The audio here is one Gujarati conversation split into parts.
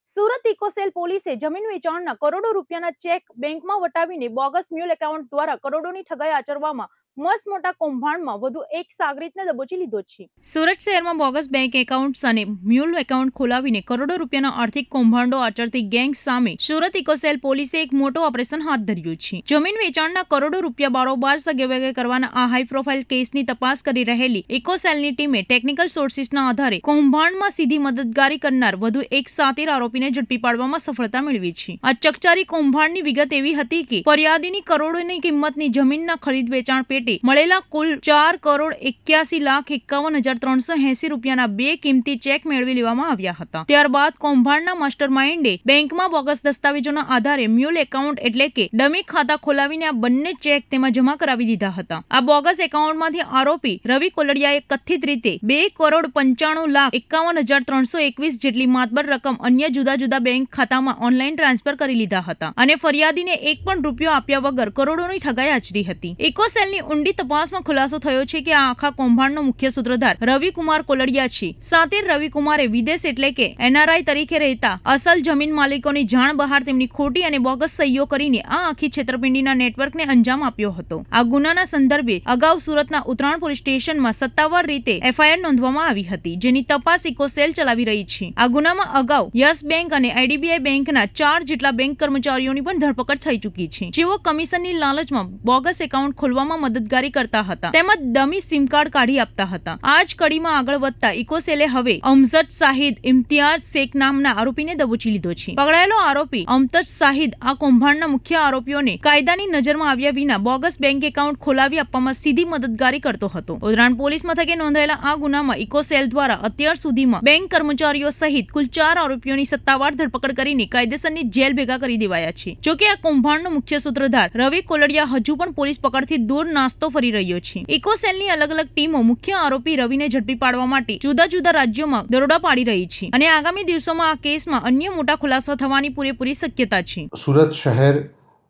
સુરત ઇકોસેલ પોલીસે જમીન વેચાણના કરોડો રૂપિયાના ચેક બેંકમાં વટાવીને બોગસ મ્યુલ એકાઉન્ટ દ્વારા કરોડોની ઠગાઈ આચરવામાં મસ્ત મોટા કૌભાંડમાં વધુ એક સાગરીતને દબોચી લીધો છે। સુરત શહેરમાં બોગસ બેંક એકાઉન્ટ્સ અને મ્યુલ એકાઉન્ટ ખોલાવીને કરોડો રૂપિયાના આર્થિક કૌભાંડો આચરતી ગેંગ સામે સુરત ઇકોસેલ પોલીસે એક મોટો ઓપરેશન હાથ ધર્યું છે। જમીન વેચાણના કરોડો રૂપિયા બારોબાર સગેવગે કરવાના આ હાઈ પ્રોફાઇલ કેસની તપાસ કરી રહેલી ઇકોસેલની ટીમે ટેકનિકલ સોર્સિસના આધારે કૌભાંડમાં સીધી મદદગારી કરનાર વધુ એક સાતીર આરોપીને ઝડપી પાડવામાં સફળતા મેળવી છે। આ ચકચારી કૌભાંડની વિગત એવી હતી કે ફરિયાદીની કરોડોની કિંમતની જમીનના ખરીદ વેચાણ પેટે મળેલા કુલ 4,81,51,380 રૂપિયાના બે કિંમતી ચેક મેળવી લેવામાં આવ્યા હતા। ત્યારબાદ કૌભાંડના માસ્ટર માઇન્ડે બેંકમાં બોગસ દસ્તાવેજોના આધારે મ્યુલ એકાઉન્ટ એટલે કે ડમી ખાતા ખોલાવીને આ બંને ચેક તેમાં જમા કરાવી દીધા હતા। આ બોગસ એકાઉન્ટમાંથી આરોપી રવિ કોલડિયાએ કથિત રીતે 2,95,51,321 જેટલી માતબર રકમ અન્ય જુદા જુદા બેંક ખાતામાં ઓનલાઈન ટ્રાન્સફર કરી લીધા હતા અને ફરિયાદીને એક પણ રૂપિયો આપ્યા વગર કરોડોની ઠગાઈ આચરી હતી। ઇકોસેલની ઊંડી તપાસમાં ખુલાસો થયો છે કે આ આખા કૌભાંડનો મુખ્ય સૂત્રધાર રવિકુમાર કોલડિયા છે। સાથે રવિકુમારે વિદેશ એટલે કે એનઆરઆઈ તરીકે રહેતા અસલ જમીન માલિકોની જાણ બહાર તેમની ખોટી અને બોગસ સહીઓ કરીને આ આખી છેતરપિંડીના નેટવર્કને અંજામ આપ્યો હતો। આ ગુનાના સંદર્ભે અગાઉ સુરતના ઉત્તરાણ પોલીસ સ્ટેશનમાં સત્તાવાર રીતે એફઆઈઆર નોંધવામાં આવી હતી, જેની તપાસ ઇકોસેલ ચલાવી રહી છે। આ ગુનામાં અગાઉ યસ બેંક અને આઈડીબીઆઈ બેંકના 4 જેટલા બેંક કર્મચારીઓની પણ ધરપકડ થઈ ચૂકી છે, જેઓ કમિશનની લાલચમાં બોગસ એકાઉન્ટ ખોલવામાં મદદગારી કરતા હતા તેમજ ડમી સિમ કાર્ડ કાઢી આપતા હતા। આ જ કડીમાં આગળ વધતા ઇકોસેલે હવે અમજદ શાહિદ ઇમ્તિયાઝ શેખ નામના આરોપીને દબોચી લીધો છે। પકડાયેલો આરોપી અમજદ શાહિદ આ કૌભાંડના મુખ્ય આરોપીઓને કાયદાની નજરમાં આવ્યા વિના બોગસ બેંક એકાઉન્ટ ખોલાવી આપવામાં સીધી મદદગારી કરતો હતો। ઉત્તરાયણ પોલીસ મથકે નોંધાયેલા આ ગુનામાં ઇકોસેલ દ્વારા અત્યાર સુધીમાં બેંક કર્મચારીઓ સહિત કુલ 4 આરોપીઓની સત્તાવાર ધરપકડ કરીને કાયદેસરની જેલ ભેગા કરી દેવાયા છે। જોકે આ કૌભાંડનો મુખ્ય સૂત્રધાર રવિ કોલડિયા હજુ પણ પોલીસ પકડથી દૂર નાસ્તો ફરી રહ્યો છે। ઇકોસેલની અલગ અલગ ટીમો મુખ્ય આરોપી રવિને ઝડપી પાડવા માટે જુદા જુદા રાજ્યોમાં દરોડા પાડી રહી છે અને આગામી દિવસોમાં આ કેસમાં અન્ય મોટા ખુલાસા થવાની પૂરેપૂરી શક્યતા છે। સુરત શહેર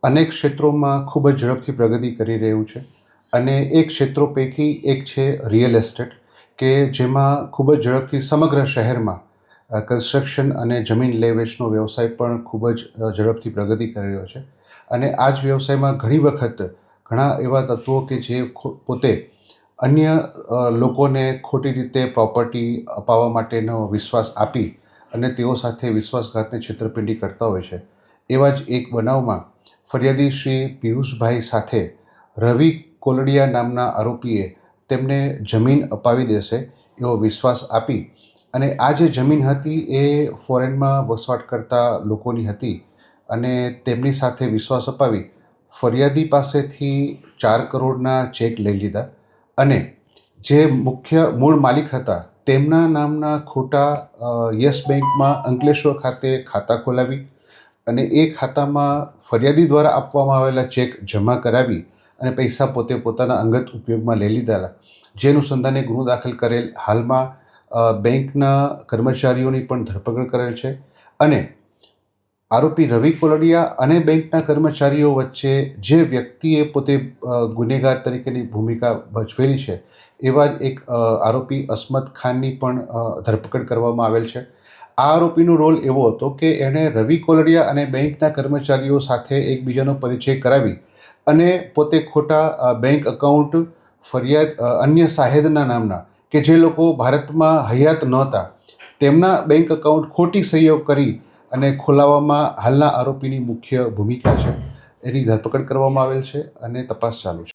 અનેક ક્ષેત્રોમાં ખૂબ જ ઝડપથી પ્રગતિ કરી રહ્યું છે અને એ ક્ષેત્રો પૈકી એક છે રિયલ એસ્ટેટ, કે જેમાં ખૂબ જ ઝડપથી સમગ્ર શહેરમાં કન્સ્ટ્રક્શન અને જમીન લે વેચનો વ્યવસાય પણ ખૂબ જ ઝડપથી પ્રગતિ કરી રહ્યો છે। અને આ જ વ્યવસાયમાં ઘણી વખત ઘણા એવા તત્વો કે જે પોતે અન્ય લોકોને ખોટી રીતે પ્રોપર્ટી અપાવવા માટેનો વિશ્વાસ આપી અને તેઓ સાથે વિશ્વાસઘાતને છેતરપિંડી કરતા હોય છે। એવા જ એક બનાવમાં ફરિયાદી શ્રી પિયુષભાઈ સાથે રવિ કોલડિયા નામના આરોપીએ તેમને જમીન અપાવી દેશે એવો વિશ્વાસ આપી અને આ જે જમીન હતી એ ફોરેનમાં વસવાટ કરતા લોકોની હતી અને તેમની સાથે વિશ્વાસ અપાવી ફરિયાદી પાસેથી 4 કરોડના ચેક લઈ લીધા અને જે મુખ્ય મૂળ માલિક હતા તેમના નામના ખોટા યસ બેંકમાં અંકલેશ્વર ખાતે ખાતા ખોલાવી અને એ ખાતામાં ફરિયાદી દ્વારા આપવામાં આવેલા ચેક જમા કરાવી અને પૈસા પોતે પોતાના અંગત ઉપયોગમાં લઈ લીધા, જે અનુસંધાને ગુનો દાખલ કરેલ હાલમાં બેંકના કર્મચારીઓની પણ ધરપકડ કરેલ છે અને આરોપી રવિ કોલડિયા અને બેંકના કર્મચારીઓ વચ્ચે જે વ્યક્તિએ પોતે ગુનેગાર તરીકેની ભૂમિકા ભજવેલી છે એવા જ એક આરોપી અસમત ખાનની પણ ધરપકડ કરવામાં આવેલ છે। આ આરોપીનો રોલ એવો હતો કે એણે રવિ કોલડિયા અને બેંકના કર્મચારીઓ સાથે એકબીજાનો પરિચય કરાવી અને પોતે ખોટા બેંક એકાઉન્ટ ફરિયાદ અન્ય સાહેદના નામના કે જે લોકો ભારતમાં હયાત નહોતા તેમના બેંક એકાઉન્ટ ખોટી સહીઓ કરી અને ખોલાવવામાં હાલના આરોપીની મુખ્ય ભૂમિકા છે। એની ધરપકડ કરવામાં આવેલ છે અને તપાસ ચાલુ છે।